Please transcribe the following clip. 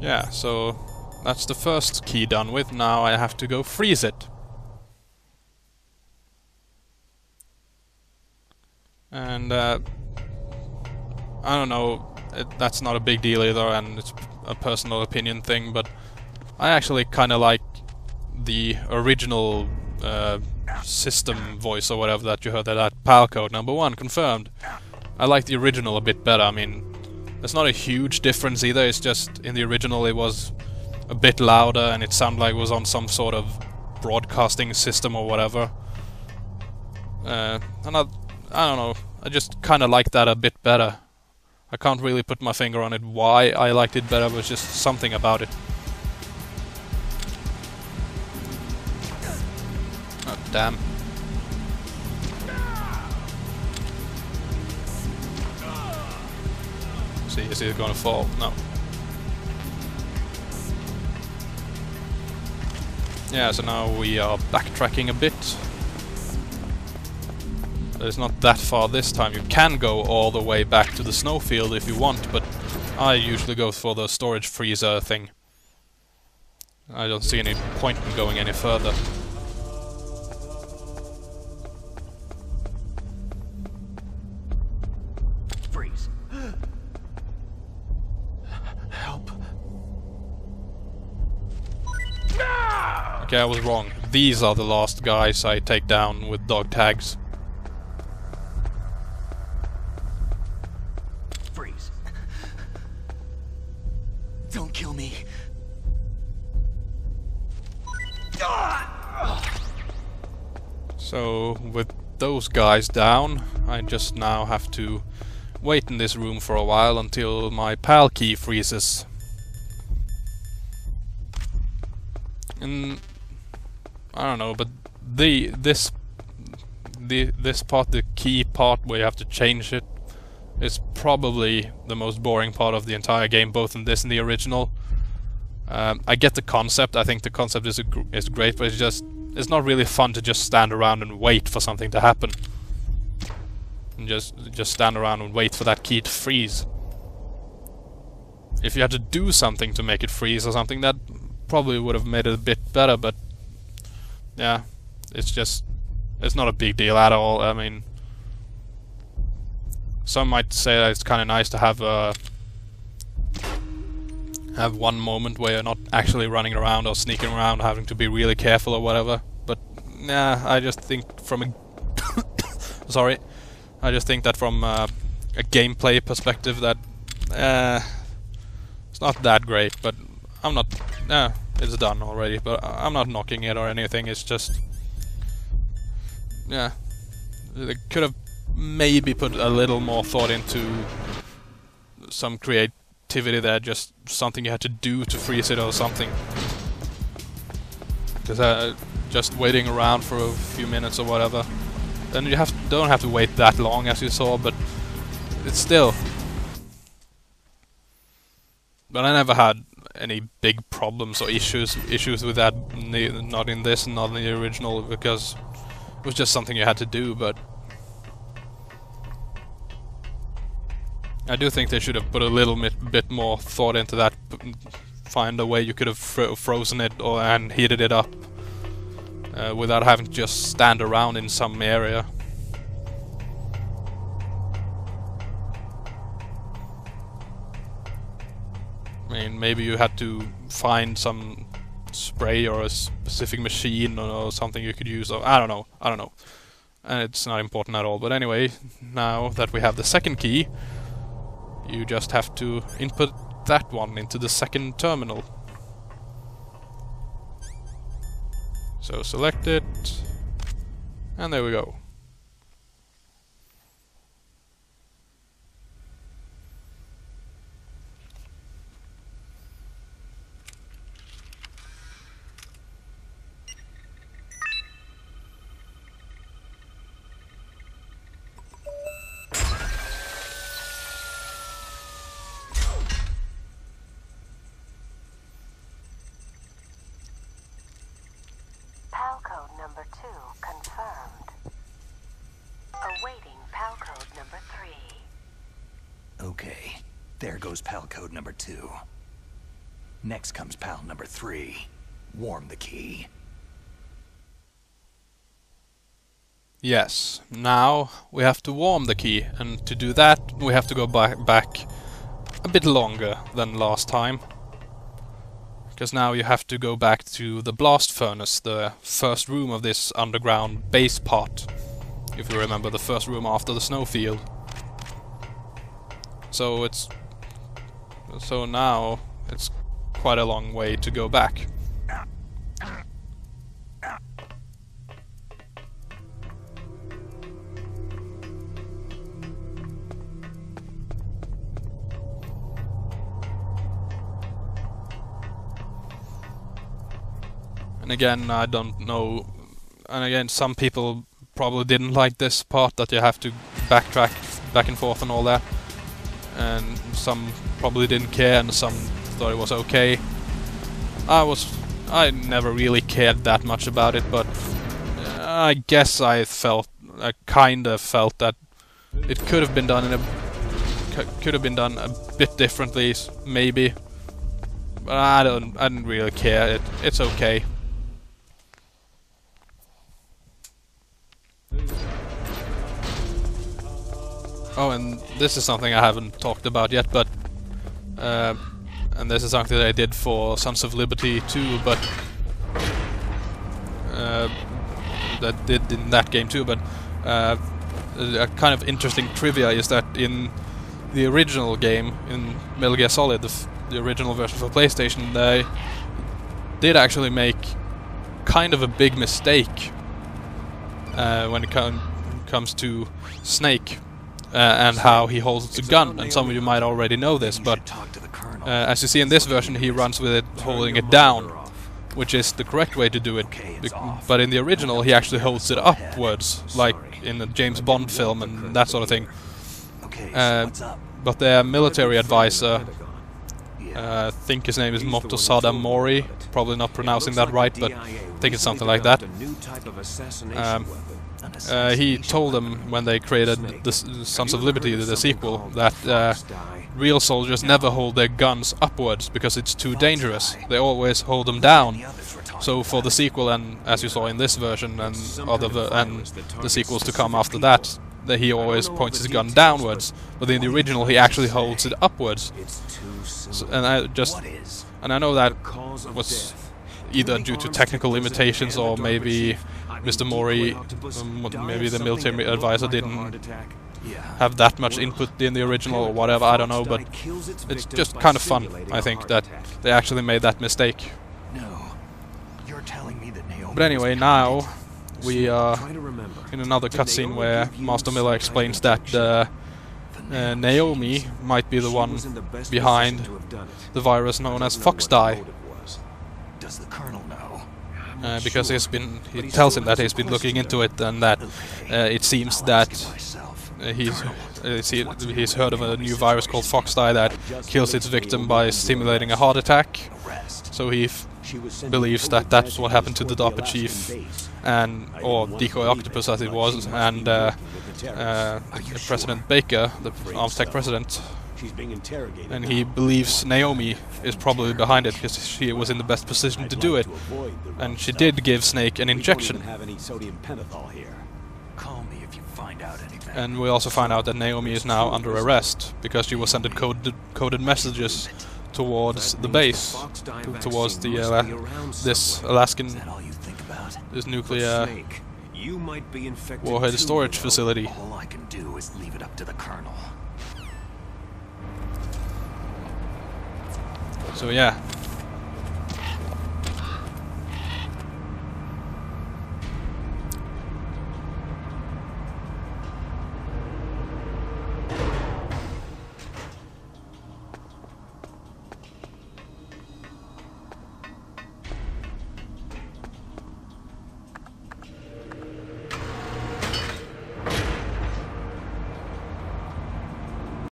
Yeah, so that's the first key done with. Now I have to go freeze it. And I don't know, that's not a big deal either, and it's a personal opinion thing, but I actually kind of like the original system voice or whatever that you heard, that PAL code #1 confirmed. I like the original a bit better. I mean, there's not a huge difference either, it's just in the original it was a bit louder and it sounded like it was on some sort of broadcasting system or whatever. And I don't know, I just kind of like that a bit better. I can't really put my finger on it why I liked it better, but it's just something about it. Oh, damn. See, is he gonna fall? No. Yeah, so now we are backtracking a bit. It's not that far this time. You can go all the way back to the snowfield if you want, but I usually go for the storage freezer thing. I don't see any point in going any further. Freeze. Help. Okay, I was wrong. These are the last guys I take down with dog tags. Freeze. Don't kill me. So, with those guys down, I just now have to wait in this room for a while until my PAL key freezes. And I don't know, but this part, the key part where you have to change it, is probably the most boring part of the entire game, both in this and the original. I get the concept. I think the concept is great, but it's not really fun to just stand around and wait for something to happen. And just stand around and wait for that key to freeze. If you had to do something to make it freeze or something, that probably would have made it a bit better, but yeah, it's not a big deal at all. I mean, some might say that it's kind of nice to have one moment where you're not actually running around or sneaking around, having to be really careful or whatever. But nah, I just think from a sorry, I just think that from a gameplay perspective that it's not that great. But I'm not. It's done already. But I'm not knocking it or anything. It's just, yeah, they could have maybe put a little more thought into some creativity there, just something you had to do to freeze it or something. Because just waiting around for a few minutes or whatever, then you don't have to wait that long as you saw, but it's still. But I never had any big problems or issues with that, not in this and not in the original, because it was just something you had to do. But I do think they should have put a little bit more thought into that. Find a way you could have frozen it and heated it up without having to just stand around in some area. I mean, maybe you had to find some spray or a specific machine or something you could use. Or I don't know. And it's not important at all. But anyway, now that we have the second key, you just have to input that one into the second terminal. So select it, and there we go. PAL code number 2 confirmed. Awaiting PAL code number 3. Okay, there goes PAL code number 2. Next comes pal number 3. Warm the key. Yes, now we have to warm the key, and to do that we have to go back a bit longer than last time. Because now you have to go back to the blast furnace, the first room of this underground base part. If you remember, the first room after the snowfield. So now it's quite a long way to go back. And again, I don't know, and again, some people probably didn't like this part, that you have to backtrack back and forth and all that. And some probably didn't care, and some thought it was okay. I never really cared that much about it, but I guess I kinda felt that it could have been done a bit differently, maybe. But I didn't really care. It's okay. Oh, and this is something I haven't talked about yet, but and this is something that I did for Sons of Liberty too, but that did in that game too. But a kind of interesting trivia is that in the original game, in Metal Gear Solid, the original version for PlayStation, they did actually make kind of a big mistake when it comes to Snake. And how he holds the gun, and some of you might already know this, but as you see in this version, he runs with it holding it down, which is the correct way to do it. But in the original, he actually holds it upwards, like in the James Bond film and that sort of thing. But their military advisor, I think his name is Motosada Mori, probably not pronouncing that right, but I think it's something like that. He told them when they created the Sons of Liberty, the sequel, that real soldiers never hold their guns upwards because it's too dangerous. They always hold them down. So for the sequel, and as you saw in this version and the sequels to come after that, he always points his gun downwards. But in the original, he actually holds it upwards. So, and I know that was either due to technical limitations or maybe Mr. Mori, maybe the military advisor didn't have that much input in the original or whatever, I don't know, but it's just kind of fun, I think, that they actually made that mistake. But anyway, now we are in another cutscene where Master Miller explains that Naomi might be the one behind the virus known as Foxdie. Does the Colonel know? Because he tells him that he's been looking into it, and that it seems that he's heard of a new virus called Foxdie that kills its victim by simulating a heart attack. So he believes that that's what happened to the DARPA chief, or Decoy Octopus as it was, and President Baker, the Arms Tech president. And he believes Naomi is probably behind it because she was in the best position to do it, and she did give Snake an injection. And we also find out that Naomi is now under arrest because she was sending coded messages towards the base, towards the this nuclear warhead storage facility. All I can do is leave it up to the Colonel. So yeah,